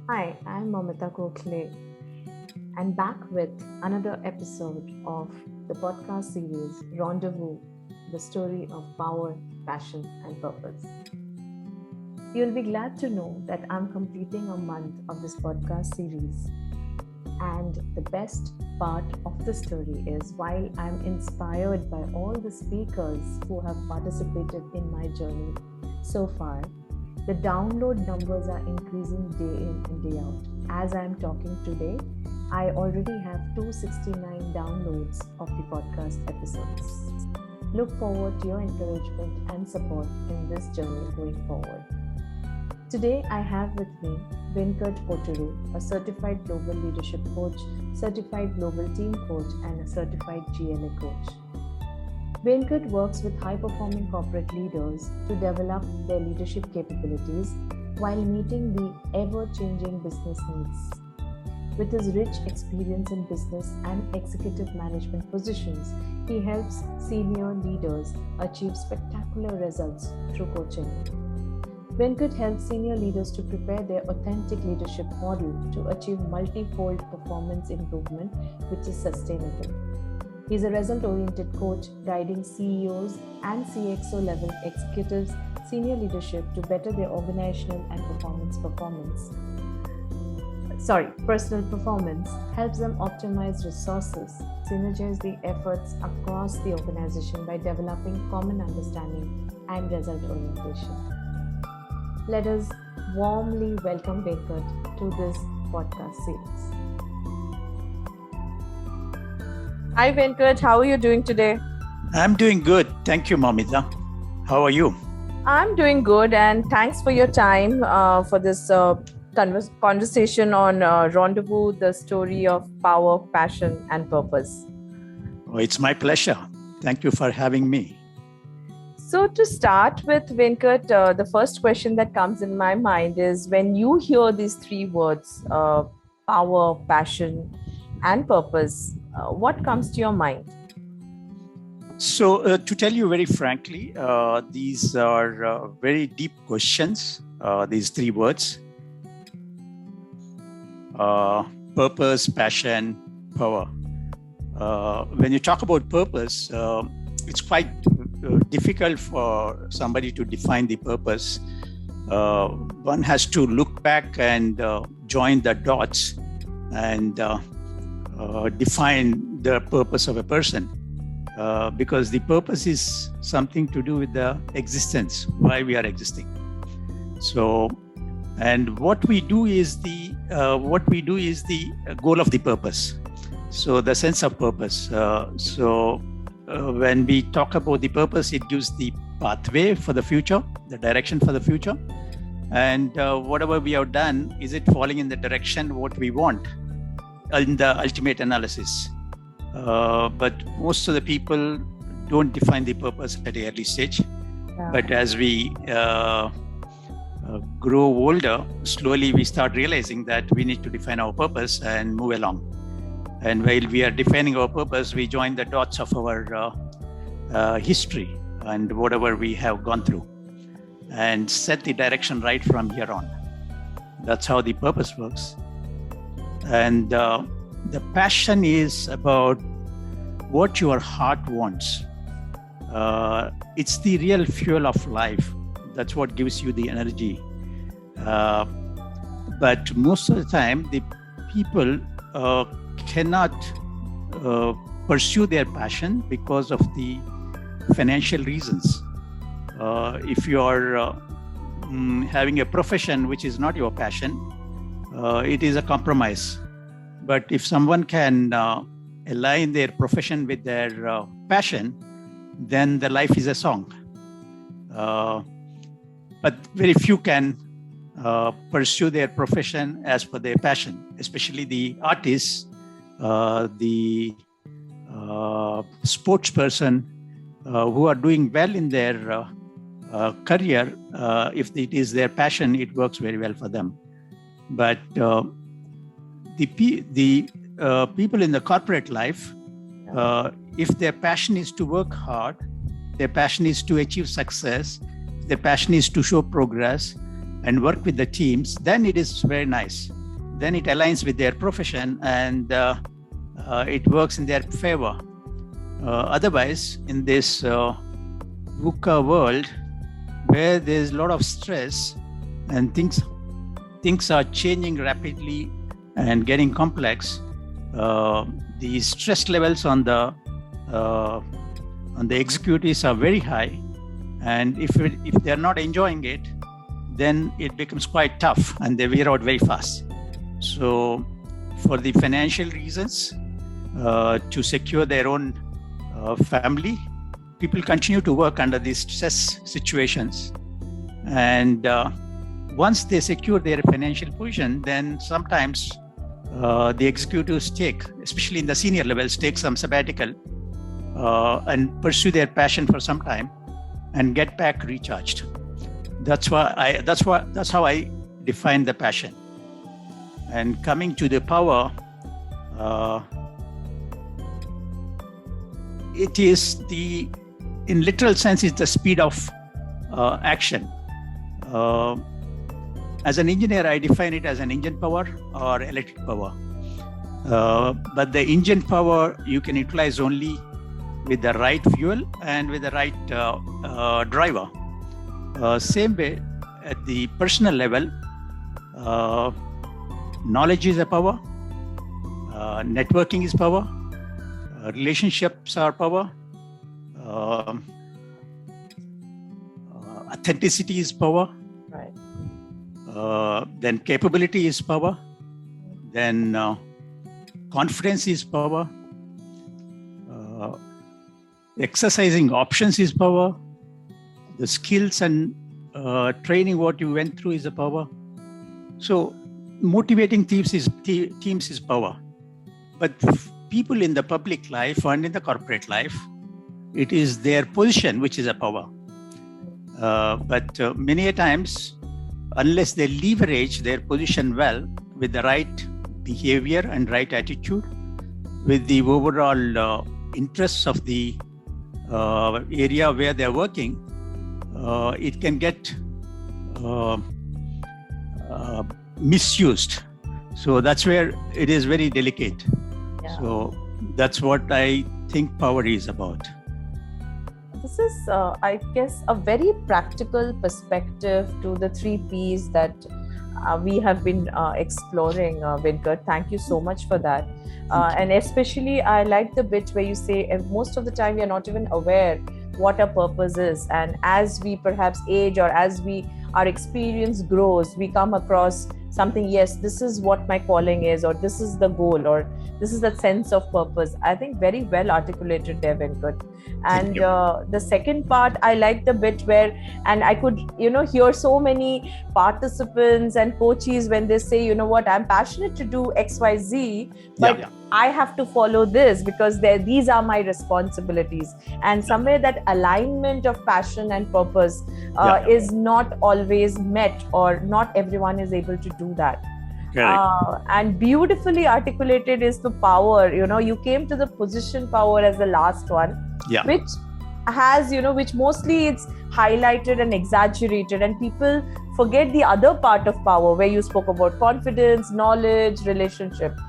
Hi, I'm Mamita Kokhle and back with another episode of the podcast series Rendezvous, the story of power, passion, and purpose. You'll be glad to know that I'm completing a month of this podcast series. And the best part of the story is while I'm inspired by all the speakers who have participated in my journey so far, the download numbers are increasing day in and day out. As I'm talking today, I already have 269 downloads of the podcast episodes. Look forward to your encouragement and support in this journey going forward. Today, I have with me Venkat Poturu, a certified global leadership coach, certified global team coach, and a certified GLA coach. Venkat works with high-performing corporate leaders to develop their leadership capabilities while meeting the ever-changing business needs. With his rich experience in business and executive management positions, he helps senior leaders achieve spectacular results through coaching. Venkat helps senior leaders to prepare their authentic leadership model to achieve multi-fold performance improvement, which is sustainable. He's a result-oriented coach guiding CEOs and CXO level executives, senior leadership to better their organizational and personal performance, helps them optimize resources, synergize the efforts across the organization by developing common understanding and result orientation. Let us warmly welcome Venkat to this podcast series. Hi Venkat, how are you doing today? I'm doing good. Thank you, Mamita. How are you? I'm doing good, and thanks for your time for this conversation on Rendezvous, the story of power, passion, and purpose. Oh, it's my pleasure. Thank you for having me. So to start with, Venkat, the first question that comes in my mind is when you hear these three words, power, passion, and purpose, what comes to your mind? So to tell you very frankly, these are very deep questions, these three words. Purpose, passion, power. When you talk about purpose, it's quite difficult for somebody to define the purpose. One has to look back and join the dots and define the purpose of a person. Because the purpose is something to do with the existence, why we are existing. So, and what we do is the goal of the purpose. So the sense of purpose. When we talk about the purpose, it gives the pathway for the future, the direction for the future. And whatever we have done, is it falling in the direction what we want in the ultimate analysis? But most of the people don't define the purpose at an early stage. Yeah. But as we grow older, slowly we start realizing that we need to define our purpose and move along. And while we are defining our purpose, we join the dots of our history and whatever we have gone through and set the direction right from here on. That's how the purpose works. And the passion is about what your heart wants. It's the real fuel of life. That's what gives you the energy. But most of the time, the people cannot pursue their passion because of the financial reasons. If you are having a profession which is not your passion, it is a compromise. But if someone can align their profession with their passion, then the life is a song. But very few can pursue their profession as per their passion, especially the artists, the sports person who are doing well in their career. If it is their passion, it works very well for them. But the people in the corporate life, if their passion is to work hard, their passion is to achieve success, their passion is to show progress and work with the teams, then it is very nice. then it aligns with their profession and it works in their favor. Otherwise, in this VUCA world, where there's a lot of stress and things are changing rapidly and getting complex, the stress levels on the executives are very high, and if they're not enjoying it, then it becomes quite tough and they wear out very fast. So for the financial reasons, to secure their own family, people continue to work under these stress situations. And once they secure their financial position, then sometimes the executives especially in the senior levels, take some sabbatical and pursue their passion for some time and get back recharged. That's how I define the passion. And coming to the power, it is in literal sense, it's the speed of action. As an engineer, I define it as an engine power or electric power. But the engine power you can utilize only with the right fuel and with the right driver. Same way, at the personal level, knowledge is a power, networking is power, relationships are power, authenticity is power, Right. Then capability is power, then confidence is power, exercising options is power, the skills and training what you went through is a power. So motivating teams is power. But people in the public life and in the corporate life, it is their position which is a power. But many a times, unless they leverage their position well with the right behavior and right attitude, with the overall interests of the area where they're working, it can get misused. So that's where it is very delicate. Yeah. So that's what I think power is about. This is, I guess, a very practical perspective to the 3 Ps that we have been exploring, Venkat. Thank you so much for that. And especially, I like the bit where you say most of the time we are not even aware what our purpose is. And as we perhaps age or as our experience grows, we come across something, yes, this is what my calling is, or this is the goal, or this is the sense of purpose. I think very well articulated there, Venkat. And the second part, I like the bit where, and I could, hear so many participants and coaches when they say, what, I'm passionate to do X, Y, Z, but I have to follow this because these are my responsibilities. And somewhere that alignment of passion and purpose is not always met, or not everyone is able to do that. And beautifully articulated is the power. You came to the position power as the last one, which has, which mostly it's highlighted and exaggerated, and people forget the other part of power where you spoke about confidence, knowledge, relationship.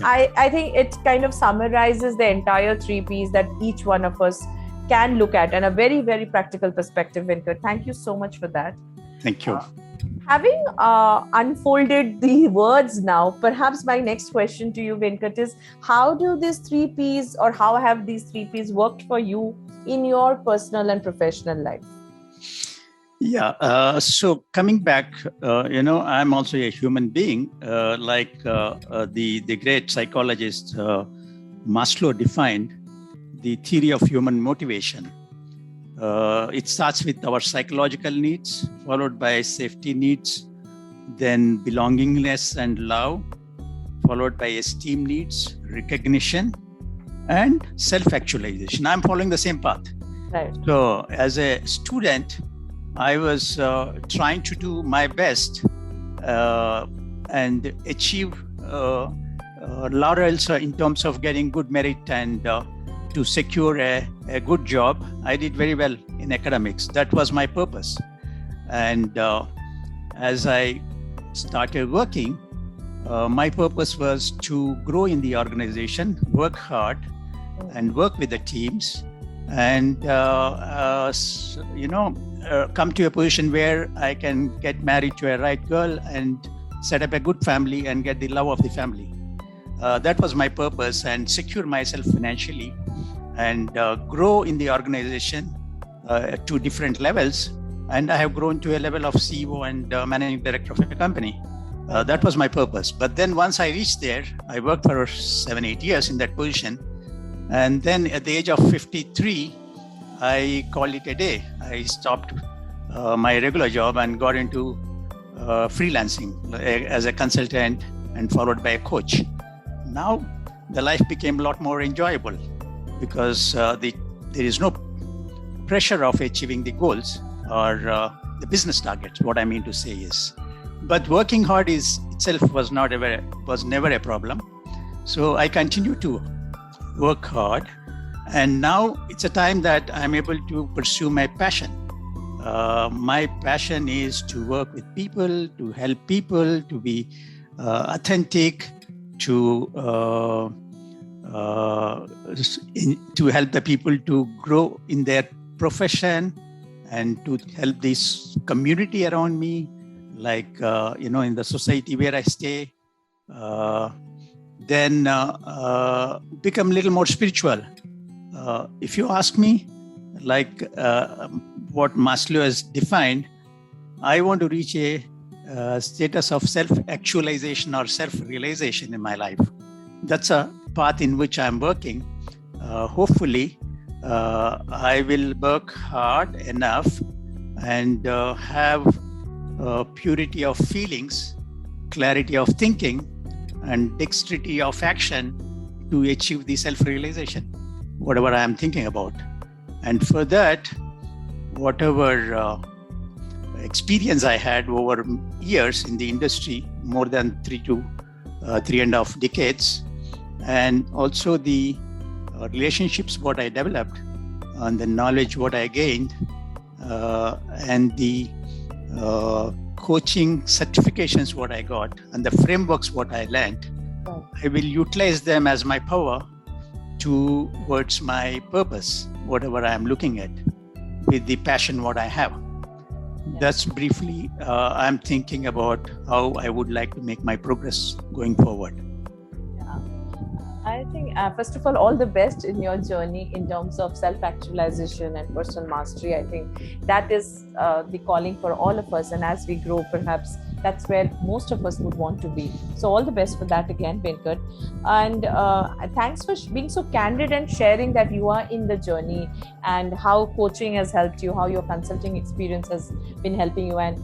I think it kind of summarizes the entire 3 Ps that each one of us can look at, and a very, very practical perspective, Venkat. Thank you so much for that. Thank you. Having unfolded the words now, perhaps my next question to you, Venkat, is how do these 3 Ps, or how have these 3 Ps worked for you in your personal and professional life? So coming back, I'm also a human being, like the great psychologist Maslow defined the theory of human motivation. It starts with our psychological needs, followed by safety needs, then belongingness and love, followed by esteem needs, recognition, and self-actualization. I'm following the same path. Right. So as a student, I was trying to do my best and achieve laurels in terms of getting good merit and to secure a good job. I did very well in academics. That was my purpose. And as I started working, my purpose was to grow in the organization, work hard, and work with the teams, and come to a position where I can get married to a right girl and set up a good family and get the love of the family. That was my purpose, and secure myself financially and grow in the organization to different levels. And I have grown to a level of CEO and managing director of a company. That was my purpose. But then once I reached there, I worked for 7-8 years in that position. And then at the age of 53, I called it a day. I stopped my regular job and got into freelancing as a consultant and followed by a coach. Now the life became a lot more enjoyable because there is no pressure of achieving the goals or the business targets. What I mean to say is, but working hard itself was never a problem. So I continue to work hard, and now it's a time that I'm able to pursue my passion. My passion is to work with people, to help people, to be authentic, to help the people to grow in their profession, and to help this community around me, like in the society where I stay. Then become a little more spiritual. If you ask me, like what Maslow has defined, I want to reach a status of self-actualization or self-realization in my life. That's a path in which I'm working. Hopefully, I will work hard enough and have purity of feelings, clarity of thinking, and dexterity of action to achieve the self-realization, whatever I am thinking about. And for that, whatever experience I had over years in the industry, more than 3.5 decades, and also the relationships what I developed, and the knowledge what I gained, and the coaching certifications what I got, and the frameworks what I learned, I will utilize them as my power towards my purpose, whatever I am looking at, with the passion what I have. That's briefly, I'm thinking about how I would like to make my progress going forward. I think, first of all the best in your journey in terms of self-actualization and personal mastery. I think that is the calling for all of us. And as we grow, perhaps that's where most of us would want to be. So all the best for that again, Venkat. And thanks for being so candid and sharing that you are in the journey and how coaching has helped you, how your consulting experience has been helping you. And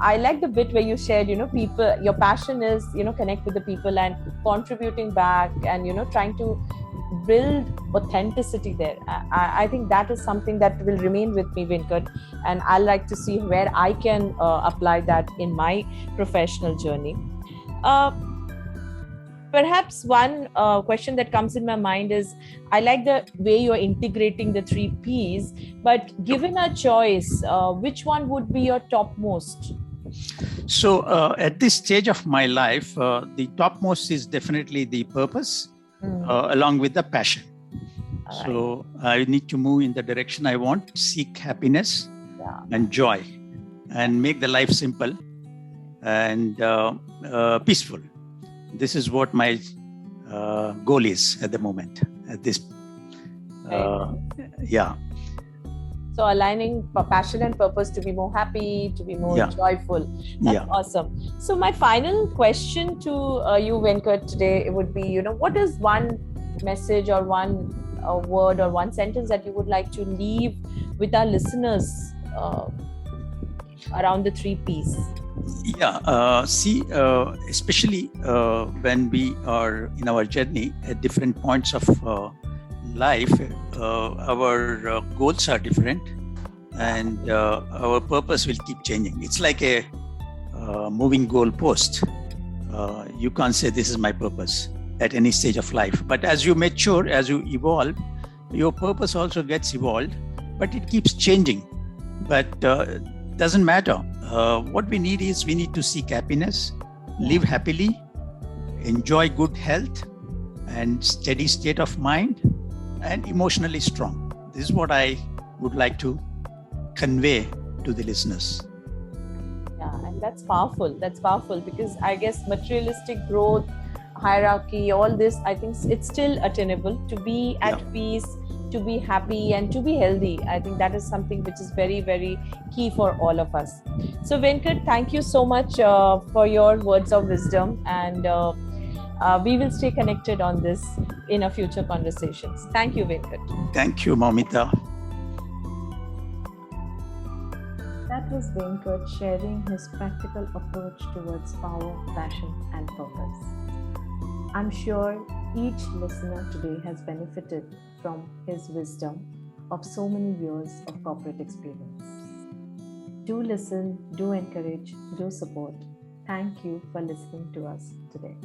I like the bit where you shared, people, your passion is, connect with the people and contributing back and, trying to build authenticity there. I think that is something that will remain with me, Venkat, and I like to see where I can apply that in my professional journey. Perhaps one question that comes in my mind is, I like the way you're integrating the 3 Ps, but given a choice, which one would be your topmost? So at this stage of my life, the topmost is definitely the purpose, along with the passion. Right. So I need to move in the direction I want, seek happiness and joy, and make the life simple and peaceful. This is what my goal is at the moment, at this. So aligning passion and purpose to be more happy, to be more joyful. That's awesome. So my final question to you, Venkat, today would be, what is one message or one word or one sentence that you would like to leave with our listeners around the 3 Ps? Especially when we are in our journey at different points of life, our goals are different, and our purpose will keep changing. It's like a moving goal post. You can't say this is my purpose at any stage of life. But as you mature, as you evolve, your purpose also gets evolved, but it keeps changing. But doesn't matter. What we need is, we need to seek happiness, live happily, enjoy good health and steady state of mind and emotionally strong. This is what I would like to convey to the listeners. Yeah, and that's powerful. That's powerful because I guess materialistic growth, hierarchy, all this, I think it's still attainable. To be at peace, to be happy, and to be healthy, I think that is something which is very, very key for all of us. So, Venkat, thank you so much for your words of wisdom, and we will stay connected on this in our future conversations. Thank you, Venkat. Thank you, Momita. That was Venkat sharing his practical approach towards power, passion, and purpose. I'm sure each listener today has benefited from his wisdom of so many years of corporate experience. Do listen, do encourage, do support. Thank you for listening to us today.